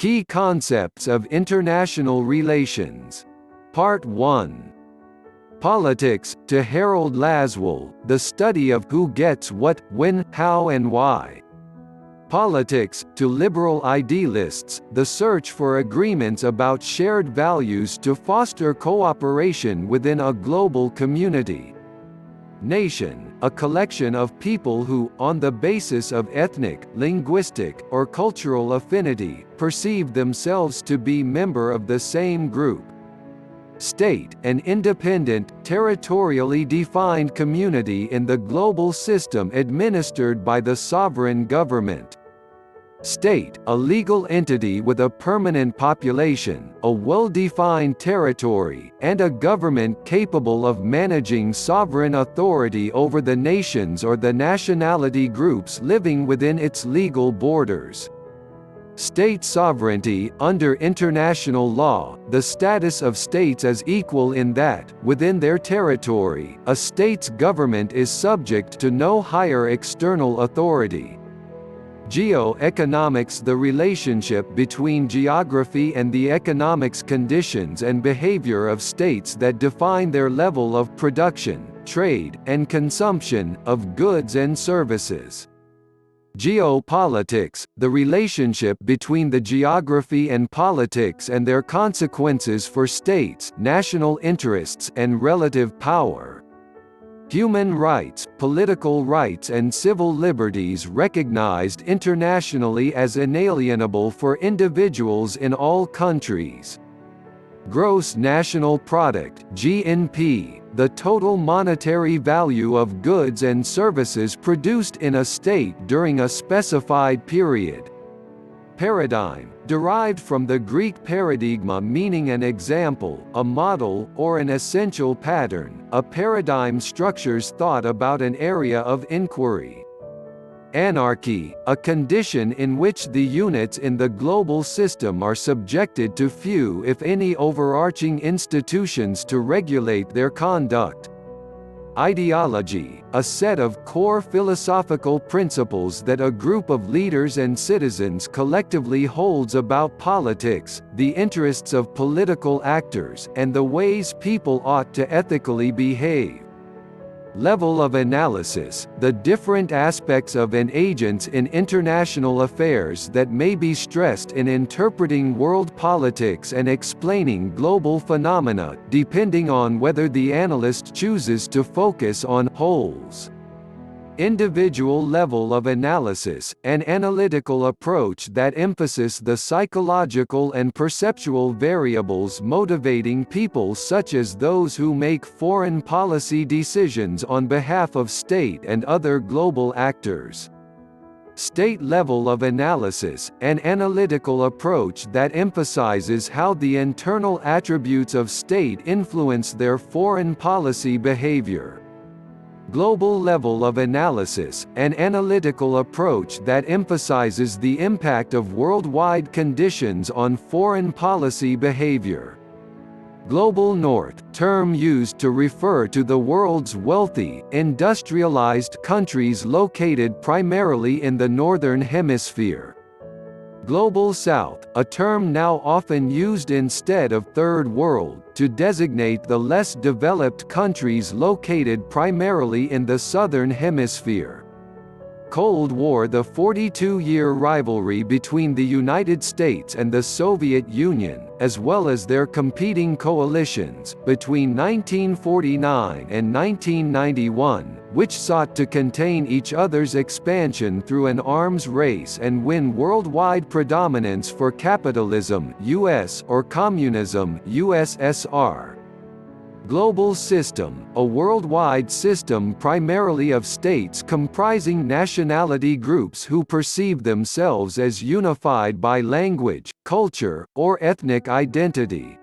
Key Concepts of International Relations. Part 1. Politics, to Harold Laswell, the study of who gets what, when, how and why. Politics, to liberal idealists, the search for agreements about shared values to foster cooperation within a global community. Nation, a collection of people who, on the basis of ethnic, linguistic, or cultural affinity, perceive themselves to be member of the same group. State, an independent, territorially defined community in the global system administered by the sovereign government. State, a legal entity with a permanent population, a well-defined territory, and a government capable of managing sovereign authority over the nations or the nationality groups living within its legal borders. State sovereignty, under international law, the status of states is equal in that, within their territory, a state's government is subject to no higher external authority. Geo-Economics, the relationship between geography and the economics conditions and behavior of states that define their level of production, trade, and consumption, of goods and services. Geopolitics, the relationship between the geography and politics and their consequences for states, national interests, and relative power. Human rights, political rights and civil liberties recognized internationally as inalienable for individuals in all countries. Gross National Product (GNP), the total monetary value of goods and services produced in a state during a specified period. Paradigm, derived from the Greek paradigma meaning an example, a model, or an essential pattern, a paradigm structures thought about an area of inquiry. Anarchy, a condition in which the units in the global system are subjected to few if any overarching institutions to regulate their conduct. Ideology, a set of core philosophical principles that a group of leaders and citizens collectively holds about politics, the interests of political actors, and the ways people ought to ethically behave. Level of analysis, the different aspects of an agents in international affairs that may be stressed in interpreting world politics and explaining global phenomena, depending on whether the analyst chooses to focus on wholes. Individual level of analysis, an analytical approach that emphasizes the psychological and perceptual variables motivating people such as those who make foreign policy decisions on behalf of state and other global actors. State level of analysis, an analytical approach that emphasizes how the internal attributes of state influence their foreign policy behavior. Global level of analysis, an analytical approach that emphasizes the impact of worldwide conditions on foreign policy behavior. Global North, term used to refer to the world's wealthy, industrialized countries located primarily in the Northern Hemisphere. Global South, a term now often used instead of Third World, to designate the less developed countries located primarily in the Southern Hemisphere. Cold War, the 42-year rivalry between the United States and the Soviet Union, as well as their competing coalitions, between 1949 and 1991, which sought to contain each other's expansion through an arms race and win worldwide predominance for capitalism (US) or communism (USSR). Global system, a worldwide system primarily of states comprising nationality groups who perceive themselves as unified by language, culture, or ethnic identity.